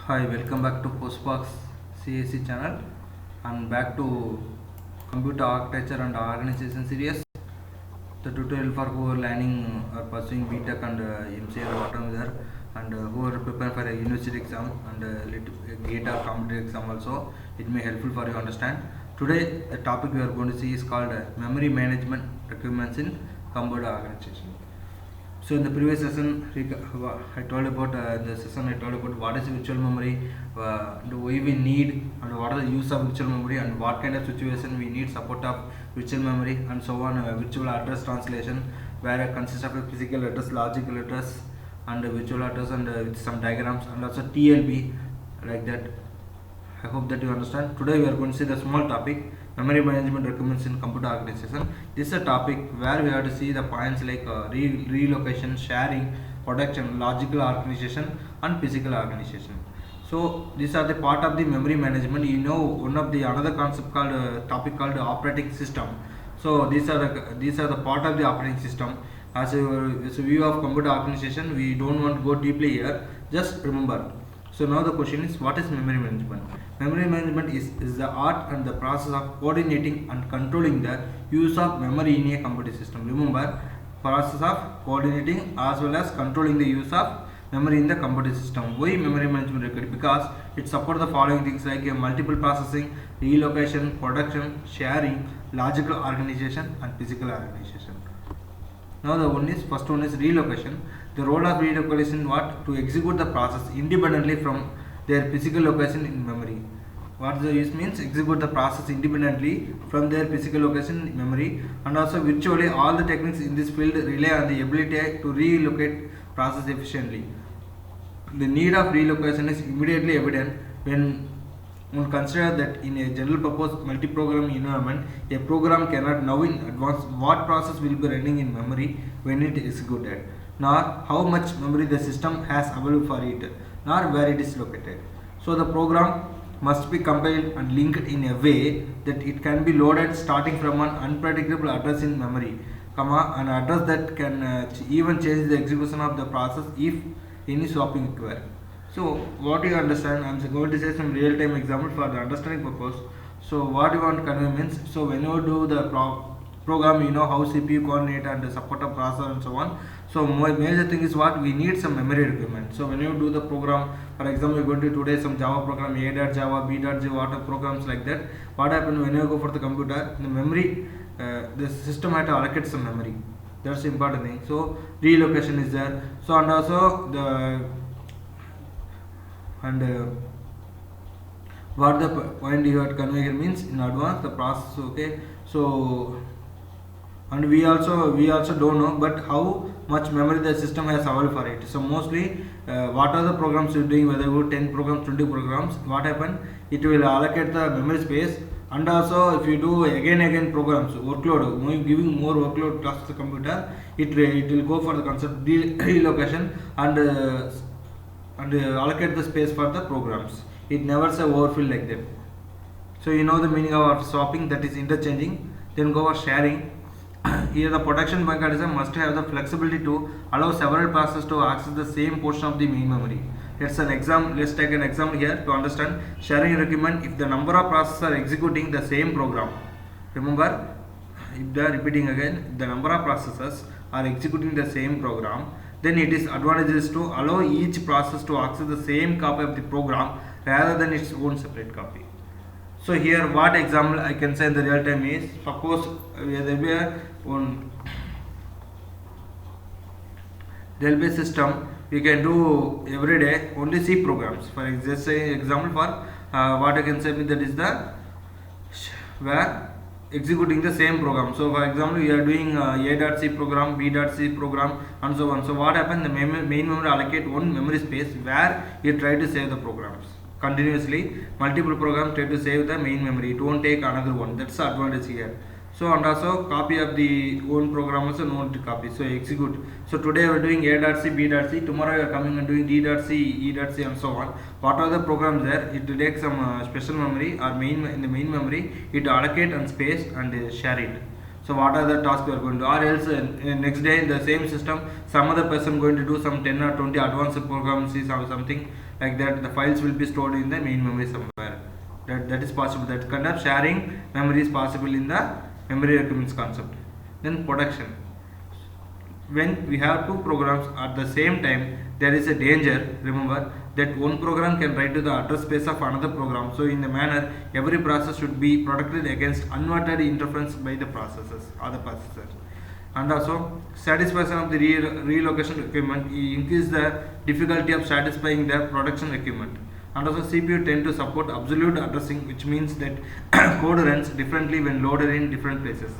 Hi, welcome back to Postbox CAC channel and back to Computer Architecture and Organization series. The tutorial for who are learning or pursuing BTech and MCA or whatever there, and who are preparing for a university exam and GATE or competitive exam also. It may helpful for you to understand. Today the topic we are going to see is called memory management requirements in computer organization. So in the previous session, I told about what is virtual memory, why we need, and what are the use of virtual memory, and what kind of situation we need support of virtual memory, and so on. Virtual address translation, where it consists of a physical address, logical address, and virtual address, and with some diagrams, and also TLB, like that. I hope that you understand. Today we are going to see the small topic memory management requirements in computer organization. This is a topic where we have to see the points like relocation, sharing, protection, logical organization, and physical organization. So these are the part of the memory management. You know, one of the another concept called topic called operating system. So these are the part of the operating system. As a view of computer organization, we don't want to go deeply here. Just remember. So now the question is, what is memory management? Memory management is the art and the process of coordinating and controlling the use of memory in a computer system. Remember, process of coordinating as well as controlling the use of memory in the computer system. Why memory management required? Because it supports the following things like multiple processing, relocation, production, sharing, logical organization, and physical organization. Now the first one is relocation. The role of relocation what to execute the process independently from their physical location in memory. What the use means execute the process independently from their physical location in memory, and also virtually all the techniques in this field rely on the ability to relocate process efficiently. The need of relocation is immediately evident when one consider that in a general purpose multi-program environment, a program cannot know in advance what process will be running in memory when it is executed, nor how much memory the system has available for it, nor where it is located. So the program must be compiled and linked in a way that it can be loaded starting from an unpredictable address in memory, an address that can even change the execution of the process if any swapping required. So what you understand, I am going to say some real-time example for the understanding purpose. So what you want to convey means, so when you do the program, you know how CPU coordinate and the support of processor and so on. So major thing is what we need some memory requirement. So when you do the program, for example, you are going to today some Java program, A.Java, B.Java, what programs like that. What happens when you go for the computer, the memory, the system had to allocate some memory. That's the important thing. So relocation is there. So and also what the point you have convey here means in advance the process. Okay, so and we also don't know but how much memory the system has available for it. So mostly what are the programs you're doing, whether you 10 programs, 20 programs, what happen, it will allocate the memory space. And also if you do again programs workload, giving more workload to the computer, it will go for the concept relocation and allocate the space for the programs. It never say overfill like that. So you know the meaning of swapping, that is interchanging. Then go for sharing. Here the protection mechanism must have the flexibility to allow several processes to access the same portion of the main memory. Let's take an example here to understand sharing requirement. If the number of processes are executing the same program, remember, if they are repeating again, if the number of processes are executing the same program, then it is advantageous to allow each process to access the same copy of the program rather than its own separate copy. So here what example I can say in the real time is, suppose there will be a system we can do every day only C programs. For just say example for what I can say that is the where executing the same program. So for example, we are doing A.C program, B.C program, and so on. So what happens, the main memory allocate one memory space where you try to save the programs continuously. Multiple programs try to save the main memory, it won't take another one. That's the advantage here. So and also copy of the own program also no copy, so execute. So today we are doing A.C, B.C, tomorrow we are coming and doing D.C, E.C and so on. What are the programs there? It will take some special memory or in the main memory, it allocate and space and share it. So what are the tasks we are going to do, or else next day in the same system some other person going to do some 10 or 20 advanced programs or something. like that. The files will be stored in the main memory somewhere. That is possible. That kind of sharing memory is possible in the memory requirements concept. Then production. When we have two programs at the same time, there is a danger, remember, that one program can write to the address space of another program. So in a manner, every process should be protected against unwanted interference by the processors or the processor. And also satisfaction of the relocation requirement increase the difficulty of satisfying the production requirement. And also CPU tend to support absolute addressing, which means that code runs differently when loaded in different places.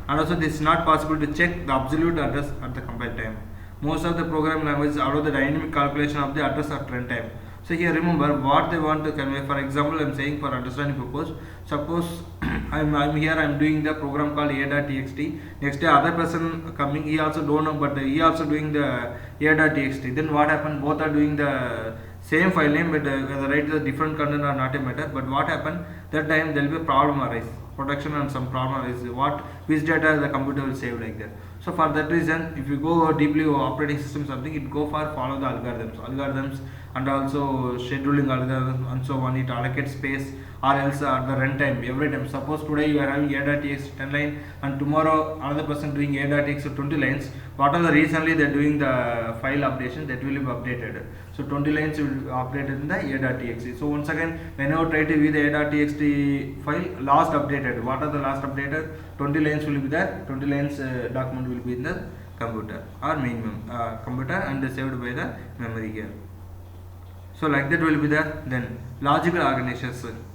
And also this is not possible to check the absolute address at the compile time. Most of the programming languages allow the dynamic calculation of the address at runtime. So here remember what they want to convey. For example, I am saying for understanding purpose, suppose I'm here, I'm doing the program called a.txt. Next day other person coming, he also don't know, but he also doing the a.txt. Then what happened? Both are doing the same file name, but whether write the different content or not a matter. But what happened? That time there will be a problem arise. Production and some problem is which data the computer will save, like that. So for that reason, if you go deeply operating system something, it go for follow the algorithms and also scheduling algorithms and so on. It allocates space, or else at the runtime every time. Suppose today you are having a.txt 10 line and tomorrow another person doing a.txt 20 lines. What are the recently they are doing the file updation, that will be updated. So 20 lines will be updated in the a.txt. So once again, whenever try to view the a.txt file, last updated. What are the last updated? 20 lines will be there. 20 lines document will be in the computer or main computer and saved by the memory here. So like that will be there. Then logical organization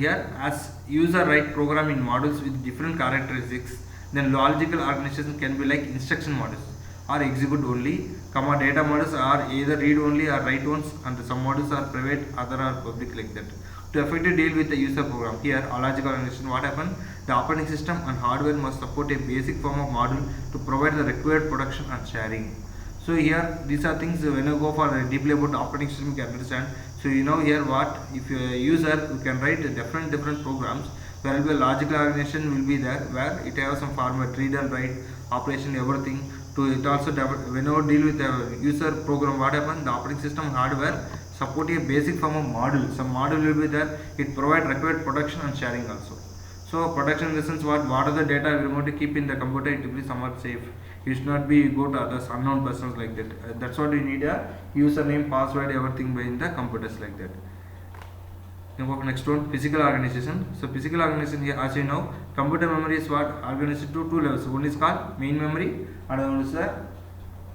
here, as user write program in modules with different characteristics, then logical organization can be like instruction models or execute only, data models are either read only or write once, and some models are private, other are public, like that. To effectively deal with the user program, here a logical organization, what happened? The operating system and hardware must support a basic form of module to provide the required production and sharing. So here these are things when you go for deeply about the operating system, you can understand. So you know here what, if you a user, you can write different programs. There will be a logical organization will be there, where it has some format, read and write, operation, everything. To it also whenever deal with the user program, what happen? The operating system hardware support a basic form of module. Some module will be there. It provide required production and sharing also. So production in the sense what are the data we want to keep in the computer, it will be somewhat safe. You should not be go to others unknown persons, like that. That's what you need, a username, password, everything by in the computers, like that. Next one, physical organization. So physical organization here, as you know, computer memory is what organized to two levels. One is called main memory and one is the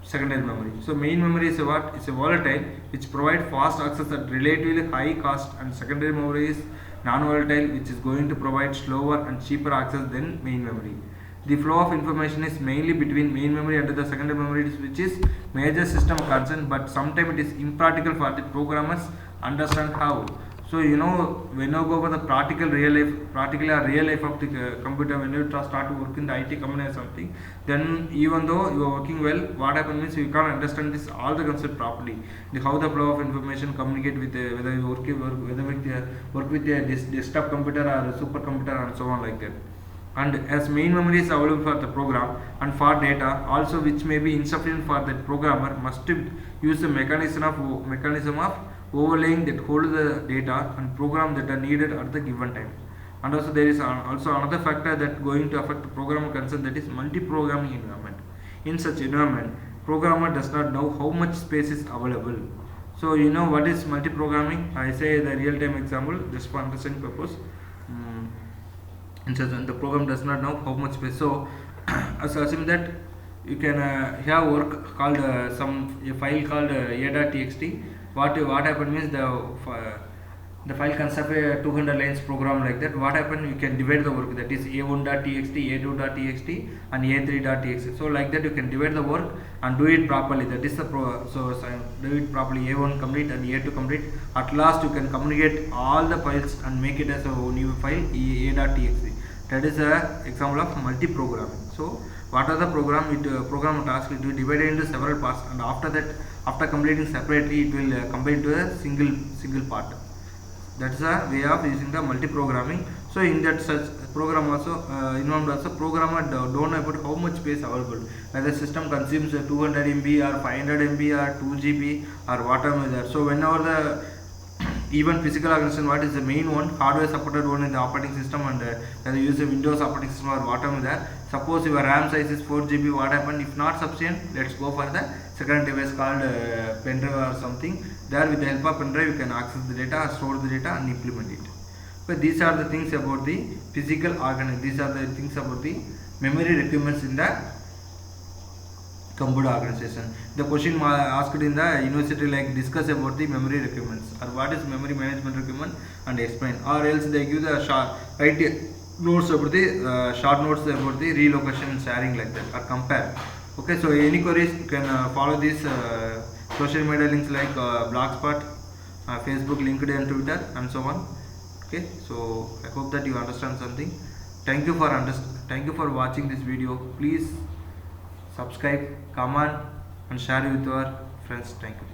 secondary memory. So main memory is what? It's a volatile which provide fast access at relatively high cost, and secondary memory is non-volatile which is going to provide slower and cheaper access than main memory. The flow of information is mainly between main memory and the secondary memory, which is major system concern, but sometimes it is impractical for the programmers understand how. So you know, when you go for the practical real life of the computer, when you start to work in the IT company or something, then even though you are working well, what happens means you can't understand this all the concept properly. How the flow of information communicate with whether you work with a desktop computer or a supercomputer and so on, like that. And as main memory is available for the program and for data also, which may be insufficient for the programmer, must use the mechanism of overlaying that hold the data and program that are needed at the given time. And also there is also another factor that going to affect the programmer concern, that is multi-programming environment. In such environment, programmer does not know how much space is available. So you know what is multi-programming? I say the real-time example just for understanding purpose. The program does not know how much space. So assume that you can have work called a file called a.txt. What happened means the file consists of a 200 lines program, like that. What happened? You can divide the work, that is a1.txt, a2.txt and a3.txt. So like that you can divide the work and do it properly. That is the do it properly, a1 complete and a2 complete. At last you can communicate all the files and make it as a new file, a.txt. That is a example of multi-programming. So what are the program task? It will divide into several parts, and after that, after completing separately, it will combine to a single part. That's a way of using the multi-programming. So in that such program also involved also programmer don't know about how much space available, whether system consumes 200 MB or 500 MB or 2 GB or whatever there. So whenever the even physical organization, what is the main one, hardware supported one in the operating system, and whether you use a Windows operating system or whatever there. Suppose your RAM size is 4 GB, what happened if not sufficient, let's go for the second device called pen drive or something. There with the help of pen drive you can access the data, store the data and implement it. But these are the things about the physical organization. These are the things about the memory requirements in the computer organization. The question asked in the university like discuss about the memory requirements or what is memory management requirement and explain, or else they give the short write notes about the short notes about the relocation and sharing like that or compare. Okay, so any queries you can follow these social media links like Blogspot, Facebook, LinkedIn, Twitter and so on. Okay, so I hope that you understand something. Thank you for watching this video. Please subscribe, comment and share with your friends. Thank you.